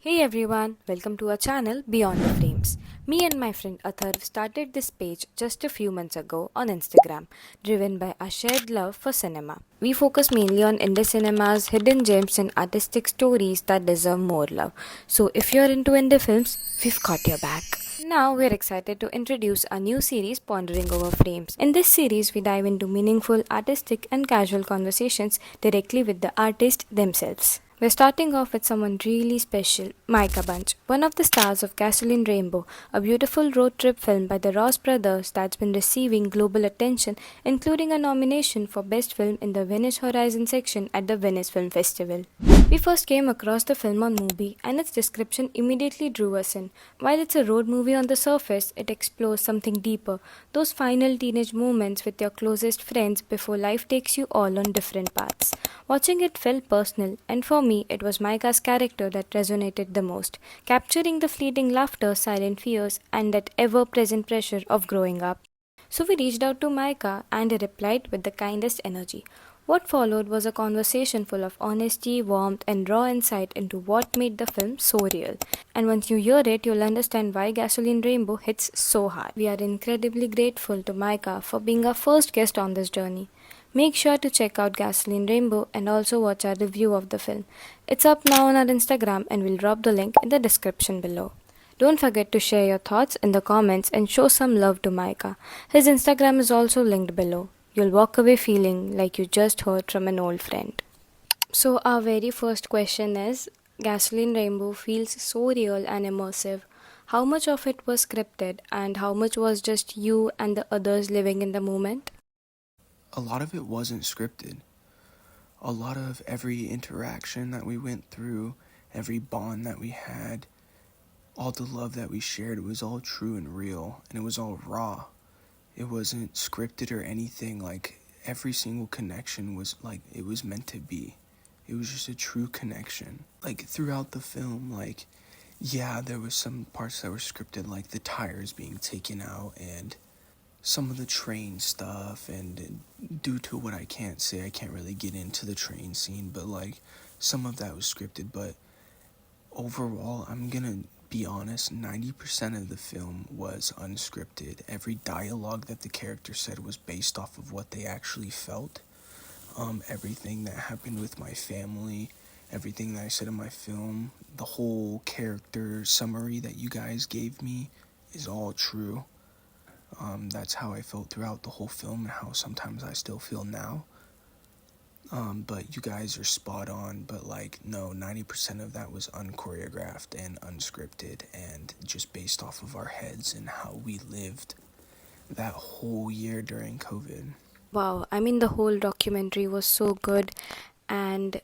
Hey everyone, welcome to our channel Beyond the Frames. Me and my friend Atharv started this page just a few months ago on Instagram, driven by our shared love for cinema. We focus mainly on indie cinemas, hidden gems, and artistic stories that deserve more love. So if you're into indie films, we've got your back. Now we're excited to introduce our new series Pondering Over Frames. In this series, we dive into meaningful, artistic, and casual conversations directly with the artists themselves. We're starting off with someone really special, Micah Bunch, one of the stars of Gasoline Rainbow, a beautiful road trip film by the Ross brothers that's been receiving global attention, including a nomination for Best Film in the Venice Horizon section at the Venice Film Festival. We first came across the film on Mubi, and its description immediately drew us in. While it's a road movie on the surface, it explores something deeper, those final teenage moments with your closest friends before life takes you all on different paths. Watching it felt personal, and for me, it was Micah's character that resonated the most, capturing the fleeting laughter, silent fears, and that ever present pressure of growing up. So we reached out to Micah, and he replied with the kindest energy. What followed was a conversation full of honesty, warmth, and raw insight into what made the film so real. And once you hear it, you'll understand why Gasoline Rainbow hits so hard. We are incredibly grateful to Micah for being our first guest on this journey. Make sure to check out Gasoline Rainbow and also watch our review of the film. It's up now on our Instagram, and we'll drop the link in the description below. Don't forget to share your thoughts in the comments and show some love to Micah. His Instagram is also linked below. You'll walk away feeling like you just heard from an old friend. So, our very first question is, Gasoline Rainbow feels so real and immersive. How much of it was scripted and how much was just you and the others living in the moment? A lot of it wasn't scripted. A lot of every interaction that we went through, every bond that we had, all the love that we shared, it was all true and real, and it was all raw. It wasn't scripted or anything. Like, every single connection was like it was meant to be. It was just a true connection. Like, throughout the film, like, yeah, there was some parts that were scripted, like the tires being taken out and some of the train stuff, and due to what I can't say, I can't really get into the train scene, but like some of that was scripted. But overall, I'm gonna be honest, 90% of the film was unscripted. Every dialogue that the character said was based off of what they actually felt. Everything that happened with my family, everything that I said in my film, the whole character summary that you guys gave me is all true. That's how I felt throughout the whole film and how sometimes I still feel now. But you guys are spot on. But like, no, 90% of that was unchoreographed and unscripted and just based off of our heads and how we lived that whole year during COVID. Wow, I mean, the whole documentary was so good, and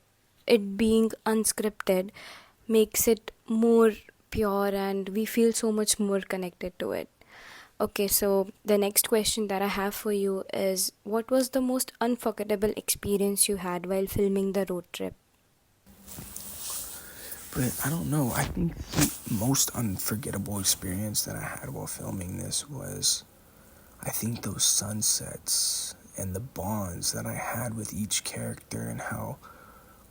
it being unscripted makes it more pure, and we feel so much more connected to it. Okay, so the next question that I have for you is, what was the most unforgettable experience you had while filming the road trip? But I don't know. I think the most unforgettable experience that I had while filming this was, I think, those sunsets and the bonds that I had with each character and how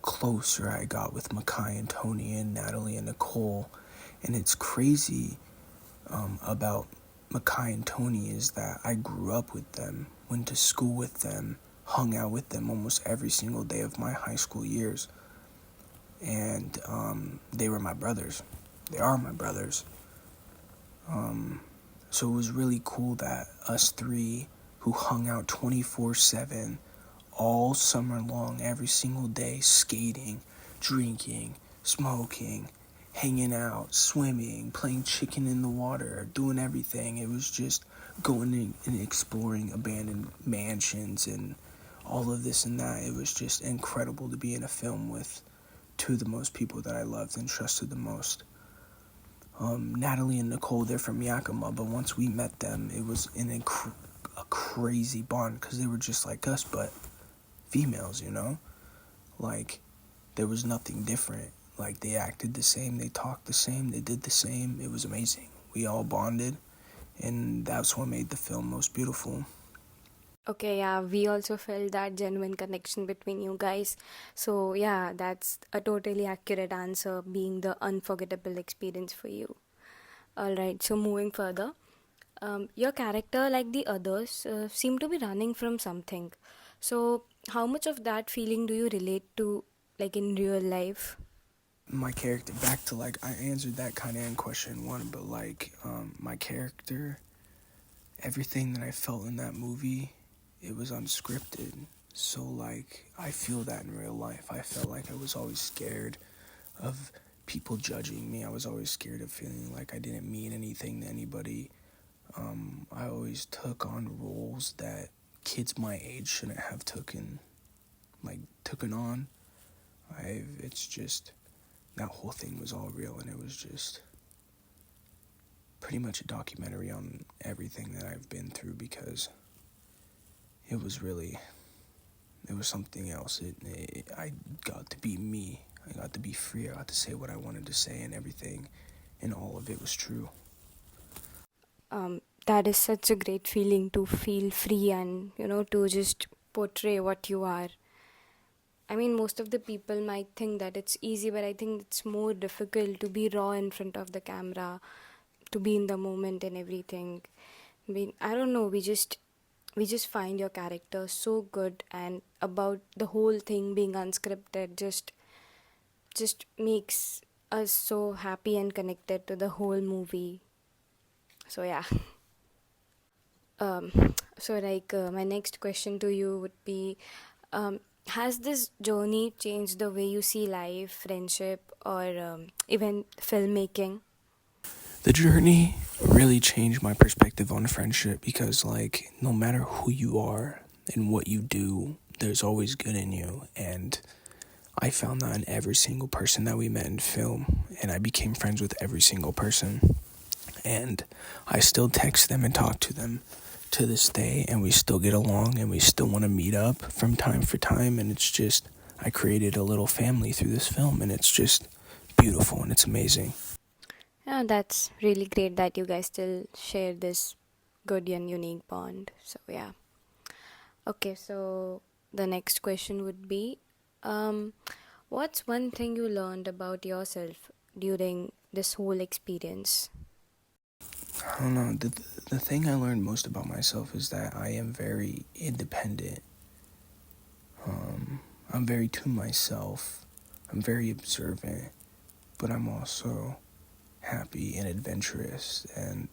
closer I got with Makai and Tony and Natalie and Nicole. And it's crazy about Makai and Tony is that I grew up with them, went to school with them, hung out with them almost every single day of my high school years. And they were my brothers. They are my brothers. So it was really cool that us three who hung out 24/7 all summer long, every single day, skating, drinking, smoking, hanging out, swimming, playing chicken in the water, doing everything. It was just going in and exploring abandoned mansions and all of this and that. It was just incredible to be in a film with two of the most people that I loved and trusted the most. Natalie and Nicole, they're from Yakima, but once we met them, it was a crazy bond because they were just like us, but females, you know? Like, there was nothing different. Like, they acted the same, they talked the same, they did the same. It was amazing. We all bonded, and that's what made the film most beautiful. Okay, yeah, we also felt that genuine connection between you guys. So, yeah, that's a totally accurate answer, being the unforgettable experience for you. Alright, so moving further, your character, like the others, seem to be running from something. So, how much of that feeling do you relate to, like in real life? My character, back to like, I answered that kind of in question one, but like, my character, everything that I felt in that movie, it was unscripted. So like, I feel that in real life. I felt like I was always scared of people judging me. I was always scared of feeling like I didn't mean anything to anybody. I always took on roles that kids my age shouldn't have taken on. It's just, that whole thing was all real, and it was just pretty much a documentary on everything that I've been through, because it was really, it was something else. I got to be me. I got to be free. I got to say what I wanted to say, and everything, and all of it was true. That is such a great feeling to feel free and, to just portray what you are. I mean, most of the people might think that it's easy, but I think it's more difficult to be raw in front of the camera, to be in the moment and everything. I mean, I don't know, we just find your character so good, and about the whole thing being unscripted just makes us so happy and connected to the whole movie. So yeah. Um, my next question to you would be, has this journey changed the way you see life, friendship, or even filmmaking? The journey really changed my perspective on friendship, because like, no matter who you are and what you do, there's always good in you. And I found that in every single person that we met in film, and I became friends with every single person. And I still text them and talk to them to this day, and we still get along, and we still want to meet up from time for time. And it's just, I created a little family through this film, and it's just beautiful, and it's amazing. Yeah, that's really great that you guys still share this good and unique bond. So yeah. Okay, so the next question would be, um, what's one thing you learned about yourself during this whole experience? I don't know. The thing I learned most about myself is that I am very independent. I'm very to myself. I'm very observant, but I'm also happy and adventurous. And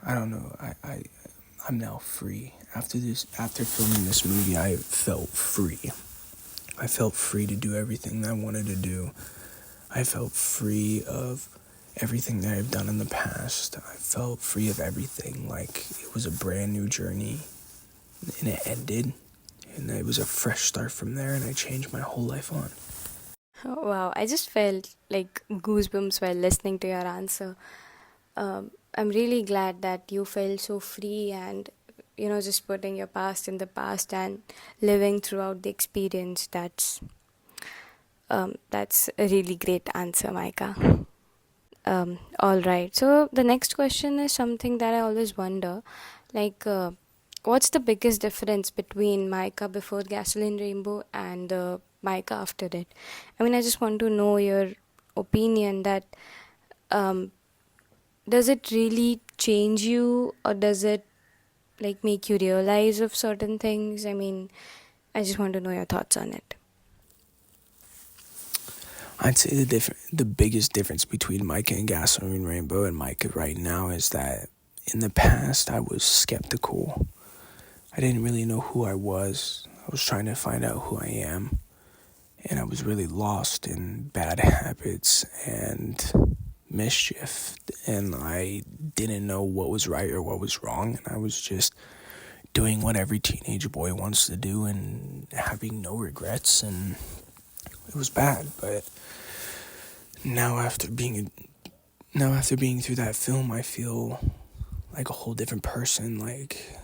I don't know. I'm now free. After filming this movie, I felt free. I felt free to do everything that I wanted to do. I felt free of everything that I've done in the past. I felt free of everything. Like, it was a brand new journey, and it ended, and it was a fresh start from there, and I changed my whole life on. Oh, wow, I just felt like goosebumps while listening to your answer. I'm really glad that you felt so free and, just putting your past in the past and living throughout the experience. That's a really great answer, Micah. All right. So the next question is something that I always wonder, like, what's the biggest difference between Micah before Gasoline Rainbow and Micah after it? I mean, I just want to know your opinion that, um, does it really change you, or does it like make you realize of certain things? I mean, I just want to know your thoughts on it. I'd say the biggest difference between Micah and Gasoline Rainbow and Micah right now is that in the past I was skeptical. I didn't really know who I was. I was trying to find out who I am, and I was really lost in bad habits and mischief, and I didn't know what was right or what was wrong, and I was just doing what every teenage boy wants to do and having no regrets, and it was bad. But now after being through that film, I feel like a whole different person. Like,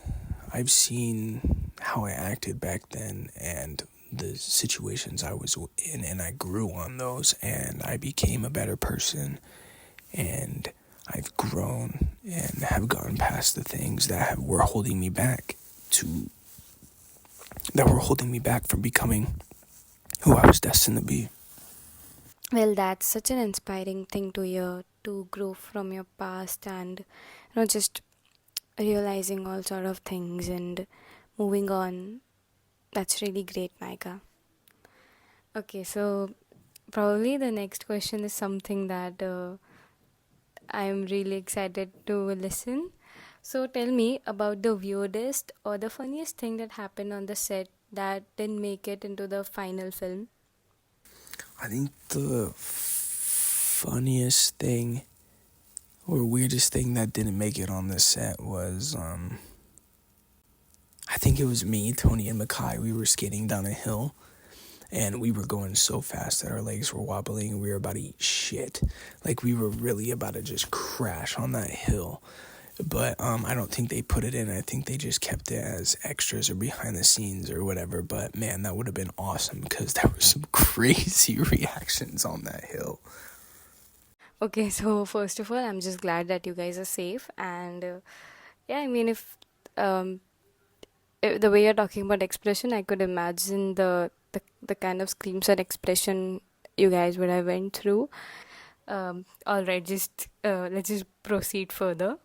I've seen how I acted back then and the situations I was in, and I grew on those, and I became a better person, and I've grown and have gotten past the things were holding me back to that were holding me back from becoming who I was destined to be. Well, that's such an inspiring thing to hear, to grow from your past and just realizing all sort of things and moving on. That's really great, Micah. Okay, so probably the next question is something that I'm really excited to listen. So tell me about the weirdest or the funniest thing that happened on the set that didn't make it into the final film. I think the funniest thing or weirdest thing that didn't make it on the set was I think it was me, Tony, and Makai. We were skating down a hill and we were going so fast that our legs were wobbling and we were about to eat shit. Like we were really about to just crash on that hill. But I don't think they put it in. I think they just kept it as extras or behind the scenes or whatever. But man, that would have been awesome because there were some crazy reactions on that hill. Okay, so first of all, I'm just glad that you guys are safe. And yeah, I mean, um, if the way you're talking about expression, I could imagine the kind of screams and expression you guys would have went through. All right, just let's just proceed further.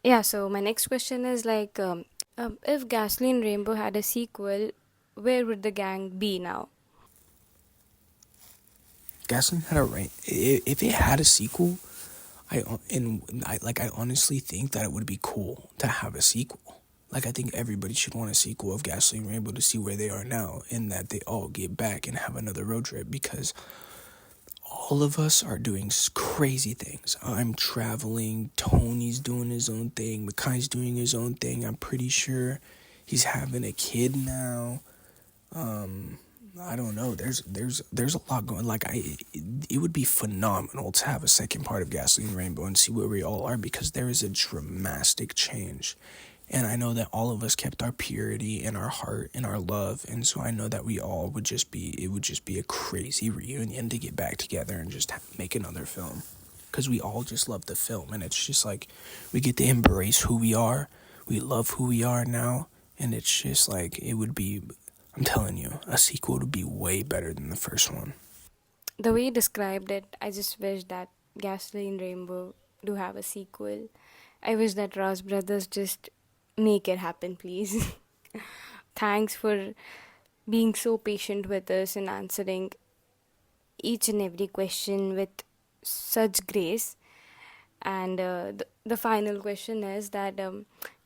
Yeah, so my next question is like, if Gasoline Rainbow had a sequel, where would the gang be now? Gasoline had a rain. If it had a sequel, I honestly think that it would be cool to have a sequel. Like I think everybody should want a sequel of Gasoline Rainbow to see where they are now and that they all get back and have another road trip because all of us are doing crazy things. I'm traveling, Tony's doing his own thing, Makai's doing his own thing. I'm pretty sure he's having a kid now. I don't know. There's a lot going. It would be phenomenal to have a second part of Gasoline Rainbow and see where we all are because there is a dramatic change, and I know that all of us kept our purity and our heart and our love, and so I know that we all would just be. It would just be a crazy reunion to get back together and just make another film, because we all just love the film, and it's just like we get to embrace who we are. We love who we are now, and it's just like it would be. I'm telling you, a sequel would be way better than the first one. The way you described it, I just wish that Gasoline Rainbow do have a sequel. I wish that Ross Brothers just make it happen, please. Thanks for being so patient with us and answering each and every question with such grace. And the final question is that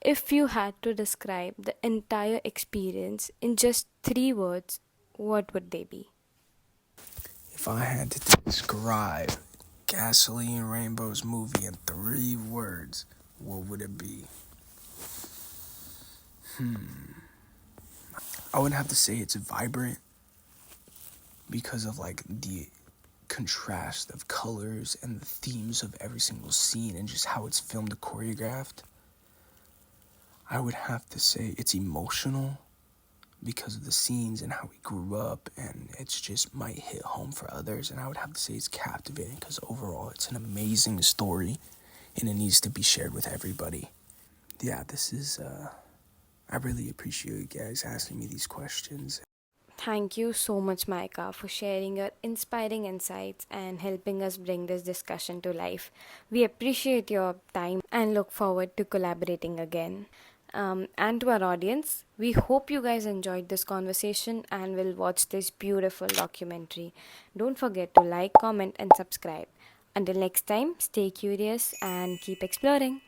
if you had to describe the entire experience in just 3 words, what would they be? If I had to describe Gasoline Rainbow's movie in 3 words, what would it be? I would have to say it's vibrant because of like the contrast of colors and the themes of every single scene and just how it's filmed and choreographed. I would have to say it's emotional because of the scenes and how we grew up, and it's just might hit home for others. And I would have to say it's captivating because overall it's an amazing story and it needs to be shared with everybody. Yeah, I really appreciate you guys asking me these questions. Thank you so much, Micah, for sharing your inspiring insights and helping us bring this discussion to life. We appreciate your time and look forward to collaborating again. And to our audience, we hope you guys enjoyed this conversation and will watch this beautiful documentary. Don't forget to like, comment, and subscribe. Until next time, stay curious and keep exploring.